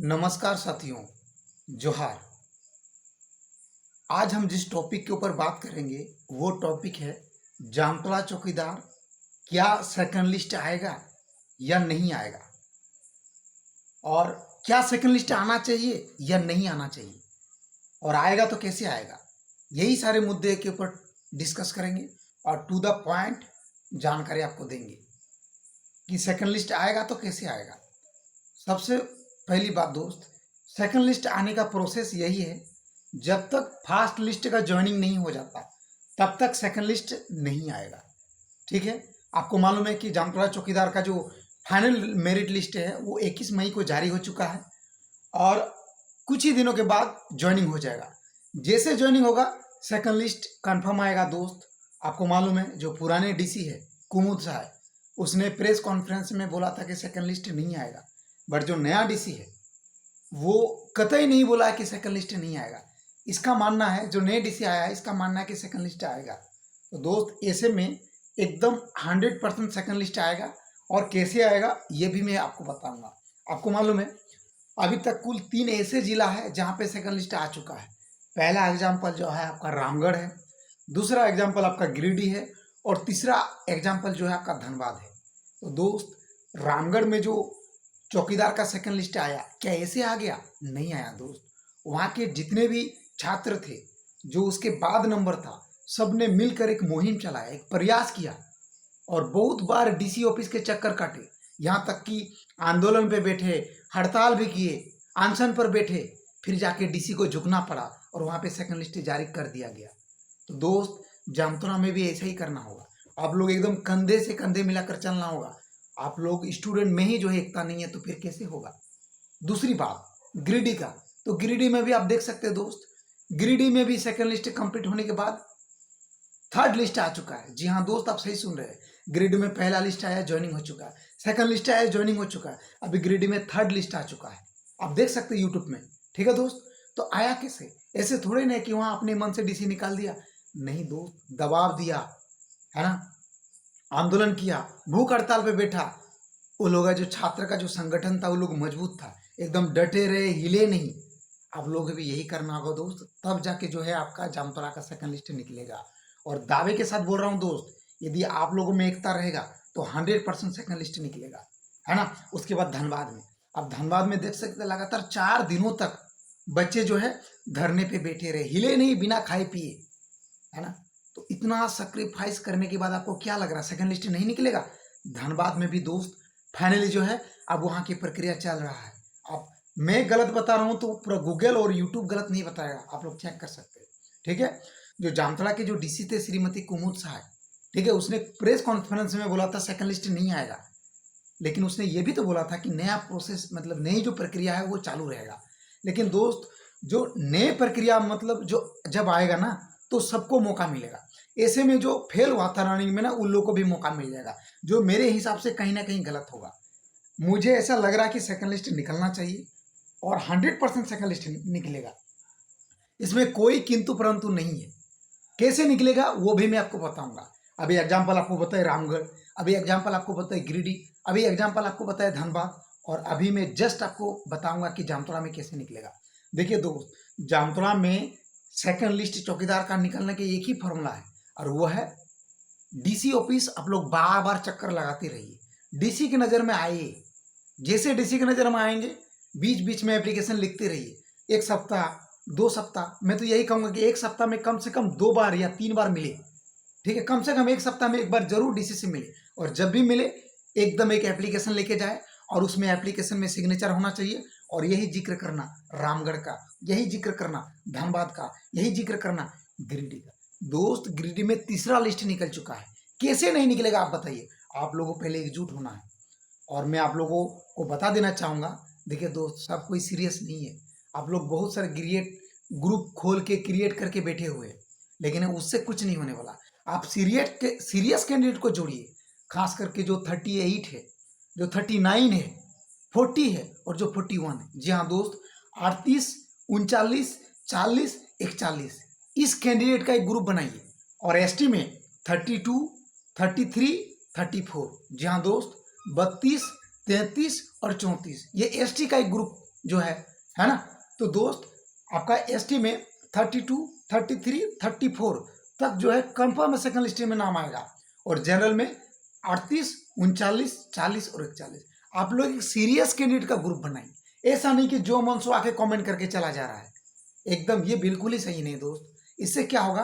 नमस्कार साथियों, जोहार। आज हम जिस टॉपिक के ऊपर बात करेंगे वो टॉपिक है जामतड़ा चौकीदार। क्या सेकंड लिस्ट आएगा या नहीं आएगा, और क्या सेकंड लिस्ट आना चाहिए या नहीं आना चाहिए, और आएगा तो कैसे आएगा। यही सारे मुद्दे के ऊपर डिस्कस करेंगे और टू द पॉइंट जानकारी आपको देंगे कि सेकंड लिस्ट आएगा तो कैसे आएगा। सबसे पहली बात दोस्त, सेकंड लिस्ट आने का प्रोसेस यही है, जब तक फर्स्ट लिस्ट का ज्वाइनिंग नहीं हो जाता तब तक सेकंड लिस्ट नहीं आएगा। ठीक है, आपको मालूम है कि जामतड़ा चौकीदार का जो फाइनल मेरिट लिस्ट है वो 21 मई को जारी हो चुका है और कुछ ही दिनों के बाद ज्वाइनिंग हो जाएगा। जैसे ज्वाइनिंग होगा सेकंड लिस्ट कंफर्म आएगा दोस्त। आपको मालूम है जो पुराने डीसी है कुमुद साहब, उसने प्रेस कॉन्फ्रेंस में बोला था कि सेकंड लिस्ट नहीं आएगा, बट जो नया डीसी है वो कतई नहीं बोला है कि सेकंड लिस्ट नहीं आएगा। इसका मानना है, जो नए डीसी आया है इसका मानना है कि सेकंड लिस्ट आएगा। तो दोस्त ऐसे में एकदम 100% सेकंड लिस्ट आएगा, और कैसे आएगा ये भी मैं आपको बताऊंगा। आपको मालूम है अभी तक कुल 3 ऐसे जिला है जहाँ पे सेकंड लिस्ट आ चुका है। पहला एग्जाम्पल जो है आपका रामगढ़ है, दूसरा एग्जाम्पल आपका गिरिडीह है, और तीसरा एग्जाम्पल जो है आपका धनबाद है। तो दोस्त रामगढ़ में जो चौकीदार का सेकंड लिस्ट आया, क्या ऐसे आ गया? नहीं आया दोस्त। वहाँ के जितने भी छात्र थे जो उसके बाद नंबर था, सबने मिलकर एक मुहिम चलाया, एक प्रयास किया और बहुत बार डीसी ऑफिस के चक्कर काटे, यहाँ तक कि आंदोलन पे बैठे, हड़ताल भी किए, अनशन पर बैठे, फिर जाके डीसी को झुकना पड़ा और वहाँ पे सेकंड लिस्ट जारी कर दिया गया। तो दोस्त जामतड़ा में भी ऐसा ही करना होगा। आप लोग एकदम कंधे से कंधे मिलाकर चलना होगा। आप लोग स्टूडेंट में ही जो है एकता नहीं है तो फिर कैसे होगा। दूसरी बात गिरिडीह का, तो गिरिडीह में भी आप देख सकते हैं दोस्त, गिरिडीह में भी सेकंड लिस्ट कंप्लीट होने के बाद थर्ड लिस्ट आ चुका है। जी हाँ दोस्त, आप सही सुन रहे हैं। गिरिडीह में पहला लिस्ट आया, ज्वाइनिंग हो चुका है, सेकंड लिस्ट आया, ज्वाइनिंग हो चुका है, अभी गिरिडीह में थर्ड लिस्ट आ चुका है। आप देख सकते हैं यूट्यूब में। ठीक है दोस्त, तो आया कैसे? ऐसे थोड़े ना कि वहां अपने मन से डीसी निकाल दिया, नहीं दोस्त, दबाव दिया है ना, आंदोलन किया, भूख हड़ताल पे बैठा। वो लोग जो छात्र का जो संगठन था वो लोग मजबूत था, एकदम डटे रहे, हिले नहीं। आप लोग भी यही करना होगा दोस्त, तब जाके जो है आपका जामतड़ा का सेकंड लिस्ट निकलेगा। और दावे के साथ बोल रहा हूँ दोस्त, यदि आप लोगों में एकता रहेगा तो 100% सेकंड लिस्ट निकलेगा, है ना। उसके बाद धनबाद में, अब धनबाद में देख सकते लगातार 4 दिनों तक बच्चे जो है धरने पे बैठे रहे, हिले नहीं, बिना खाए पिए, है ना। तो इतना सेक्रीफाइस करने के बाद आपको क्या लग रहा है सेकंड लिस्ट नहीं निकलेगा? धनबाद में भी दोस्त फाइनली जो है अब वहाँ की प्रक्रिया चल रहा है। अब मैं गलत बता रहा हूँ तो पूरा गूगल और यूट्यूब गलत नहीं बताएगा, आप लोग चेक कर सकते हैं। ठीक है, जो जामतड़ा के जो डीसी थे श्रीमती कुमुद साहब, ठीक है, उसने प्रेस कॉन्फ्रेंस में बोला था सेकंड लिस्ट नहीं आएगा, लेकिन उसने ये भी तो बोला था कि नया प्रोसेस मतलब नई जो प्रक्रिया है वो चालू रहेगा। लेकिन दोस्त जो नए प्रक्रिया मतलब जो जब आएगा ना तो सबको मौका मिलेगा। ऐसे में जो फेल हुआ था रनिंग में ना, उन लोगों को भी मौका मिल जाएगा, जो मेरे हिसाब से कहीं ना कहीं गलत होगा। मुझे ऐसा लग रहा है कि सेकंड लिस्ट निकलना चाहिए और 100% सेकंड लिस्ट निकलेगा। इसमें कोई किंतु परंतु नहीं है। कैसे निकलेगा वो भी मैं आपको बताऊंगा। अभी एग्जाम्पल आपको बताए रामगढ़, अभी एग्जाम्पल आपको बताए गिरिडीह, अभी एग्जाम्पल आपको बताए धनबाद, और अभी मैं जस्ट आपको बताऊंगा कि जामतड़ा में कैसे निकलेगा। देखिए दोस्त, जामतड़ा में सेकंड लिस्ट चौकीदार का निकलने के एक ही फॉर्मूला है, और वो है डीसी ऑफिस। आप लोग बार बार चक्कर लगाते रहिए, डीसी की नज़र में आइए। जैसे डीसी की नज़र में आएंगे बीच बीच में एप्लीकेशन लिखते रहिए। 1 सप्ताह 2 सप्ताह, मैं तो यही कहूँगा कि 1 सप्ताह में कम से कम 2 बार या 3 बार मिले। ठीक है, कम से कम 1 सप्ताह में 1 बार जरूर डीसी से मिले, और जब भी मिले एकदम एक एप्लीकेशन लेके जाए, और उसमें एप्लीकेशन में सिग्नेचर होना चाहिए, और यही जिक्र करना रामगढ़ का, यही जिक्र करना धनबाद का, यही जिक्र करना गिरिडीह का। दोस्त गिरिडीह में तीसरा लिस्ट निकल चुका है, कैसे नहीं निकलेगा आप बताइए। आप लोगों को पहले एकजुट होना है, और मैं आप लोगों को बता देना चाहूँगा, देखिए दोस्त सब कोई सीरियस नहीं है। आप लोग बहुत सारे ग्रुप खोल के क्रिएट करके बैठे हुए हैं, लेकिन उससे कुछ नहीं होने वाला। आप सीरियस कैंडिडेट को जोड़िए, खास करके जो 38 है, जो 39 है, 40 है, और जो 41 है। जी हाँ दोस्त, 38, 39, 40, 41, इस कैंडिडेट का एक ग्रुप बनाइए। और एसटी में 32, 33, 34, जी हाँ दोस्त, 32, 33 और 34, ये एसटी का एक ग्रुप जो है ना। तो दोस्त आपका एसटी में 32, 33, 34 तक जो है कंफर्म सेकंड लिस्ट में नाम आएगा, और जनरल में 38, 39, 40 और 41। आप लोग एक सीरियस कैंडिडेट का ग्रुप बनाएंगे, ऐसा नहीं कि जो मन सो आके कमेंट करके चला जा रहा है, एकदम ये बिल्कुल ही सही नहीं दोस्त। इससे क्या होगा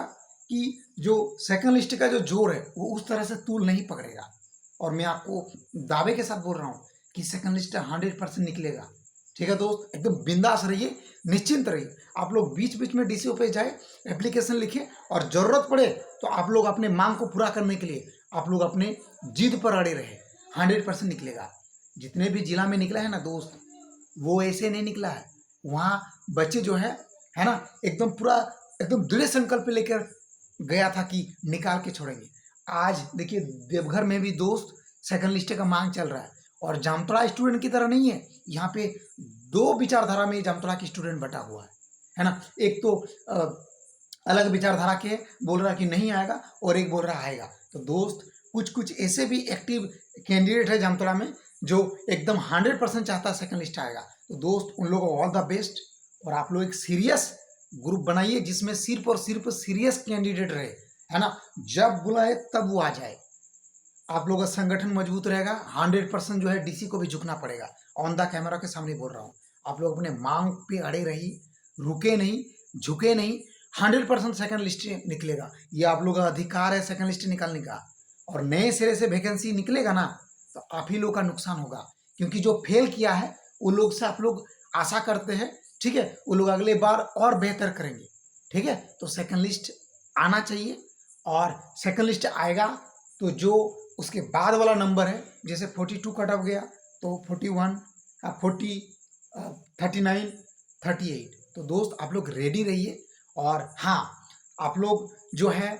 कि जो सेकंड लिस्ट का जो जोर है वो उस तरह से तूल नहीं पकड़ेगा। और मैं आपको दावे के साथ बोल रहा हूँ कि सेकंड लिस्ट 100% निकलेगा। ठीक है दोस्त, एकदम बिंदास रहिए, निश्चिंत रहिए। आप लोग बीच बीच में डीसीओ पे जाए, एप्लीकेशन लिखे, और जरूरत पड़े तो आप लोग अपने मांग को पूरा करने के लिए आप लोग अपने जिद पर अड़े रहे। 100% निकलेगा। जितने भी जिला में निकला है ना दोस्त, वो ऐसे नहीं निकला है। वहाँ बच्चे जो है ना, एकदम पूरा एकदम दृढ़ संकल्प लेकर गया था कि निकाल के छोड़ेंगे। आज देखिए देवघर में भी दोस्त सेकंड लिस्ट का मांग चल रहा है, और जामताड़ा स्टूडेंट की तरह नहीं है। यहाँ पे दो विचारधारा में जामताड़ा की स्टूडेंट बटा हुआ है ना। एक तो अलग विचारधारा के बोल रहा कि नहीं आएगा, और एक बोल रहा आएगा। तो दोस्त कुछ कुछ ऐसे भी एक्टिव कैंडिडेट है जामताड़ा में जो एकदम 100% चाहता है सेकंड लिस्ट आएगा। तो दोस्त उन लोगों को ऑल द बेस्ट, और आप लोग एक सीरियस ग्रुप बनाइए जिसमें सिर्फ और सिर्फ सीरियस कैंडिडेट रहे, है ना। जब बुलाए तब वो आ जाए। आप लोगों का संगठन मजबूत रहेगा। 100% जो है डीसी को भी झुकना पड़ेगा। ऑन द कैमरा के सामने बोल रहा हूँ, आप लोग अपने मांग पे अड़े रहिए, रुके नहीं, झुके नहीं। 100% सेकंड लिस्ट निकलेगा। ये आप लोगों का अधिकार है सेकंड लिस्ट निकालने का। और नए सिरे से वैकेंसी निकलेगा ना, तो आप ही लोग का नुकसान होगा, क्योंकि जो फेल किया है वो लोग से आप लोग आशा करते हैं, ठीक है, वो लोग अगले बार और बेहतर करेंगे। ठीक है, तो सेकंड लिस्ट आना चाहिए, और सेकंड लिस्ट आएगा तो जो उसके बाद वाला नंबर है, जैसे 42 कट ऑफ गया तो 41, 40, 39, 38। तो दोस्त आप लोग रेडी रहिए। और हाँ, आप लोग जो है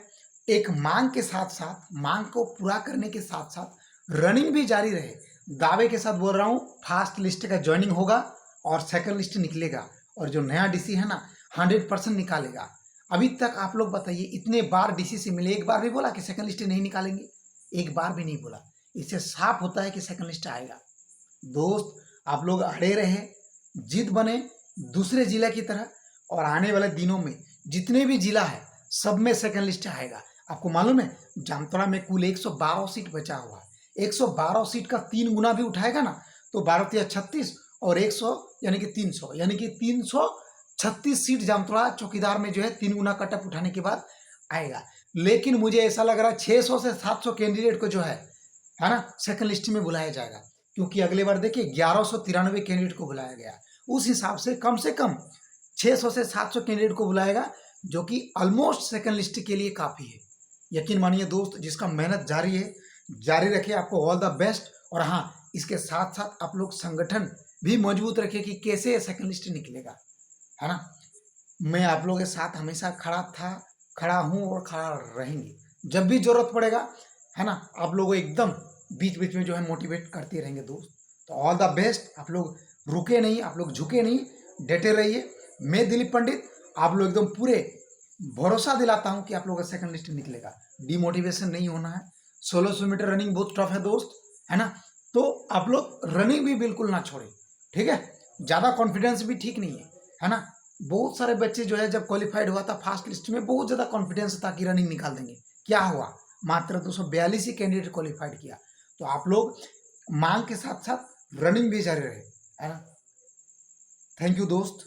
एक मांग के साथ साथ, मांग को पूरा करने के साथ साथ रनिंग भी जारी रहे। दावे के साथ बोल रहा हूँ, फास्ट लिस्ट का ज्वाइनिंग होगा और सेकंड लिस्ट निकलेगा, और जो नया डीसी है ना 100% निकालेगा। अभी तक आप लोग बताइए, इतने बार डीसी से मिले, एक बार भी बोला कि सेकंड लिस्ट नहीं निकालेंगे? एक बार भी नहीं बोला। इससे साफ होता है कि सेकंड लिस्ट आएगा। दोस्त आप लोग अड़े रहे, जिद बने दूसरे जिला की तरह, और आने वाले दिनों में जितने भी जिला है सब में सेकंड लिस्ट आएगा। आपको मालूम है जामताड़ा में कुल 112 सीट बचा हुआ है। 112 सीट का 3 गुना भी उठाएगा ना, तो 12 36 और 100 यानी कि 300, यानी कि 336 सीट जामताड़ा चौकीदार में जो है 3 गुना कटअप उठाने के बाद आएगा। लेकिन मुझे ऐसा लग रहा है 600 से 700 कैंडिडेट को जो है ना सेकंड लिस्ट में बुलाया जाएगा, क्योंकि अगले बार देखिए 1193 कैंडिडेट को बुलाया गया। उस हिसाब से कम 600 से 700 कैंडिडेट को बुलाएगा, जो कि ऑलमोस्ट सेकंड लिस्ट के लिए काफ़ी है। यकीन मानिए दोस्त, जिसका मेहनत जारी है, जारी रखिए, आपको ऑल द बेस्ट। और हाँ, इसके साथ साथ आप लोग संगठन भी मजबूत रखिए कि कैसे सेकंड लिस्ट निकलेगा, है ना। मैं आप लोगों के साथ हमेशा खड़ा हूँ और खड़ा रहेंगे। जब भी जरूरत पड़ेगा, है ना, आप लोगों को एकदम बीच बीच में जो है मोटिवेट करते रहेंगे दोस्त। तो ऑल द बेस्ट। आप लोग रुके नहीं, आप लोग झुके नहीं, डटे रहिए। मैं दिलीप पंडित आप लोग एकदम पूरे भरोसा दिलाता हूँ कि आप लोगों का सेकंड लिस्ट निकलेगा। डिमोटिवेशन नहीं होना है। 1600 मीटर रनिंग बहुत टफ है दोस्त, है ना। तो आप लोग रनिंग भी बिल्कुल ना छोड़ें, ठीक है। ज़्यादा कॉन्फिडेंस भी ठीक नहीं है ना। बहुत सारे बच्चे जो है जब क्वालिफाइड हुआ था फास्ट लिस्ट में, बहुत ज़्यादा कॉन्फिडेंस था कि रनिंग निकाल देंगे। क्या हुआ, मात्र 242 ही कैंडिडेट क्वालिफाइड किया। तो आप लोग मांग के साथ साथ रनिंग भी जारी रहे, है ना। थैंक यू दोस्त।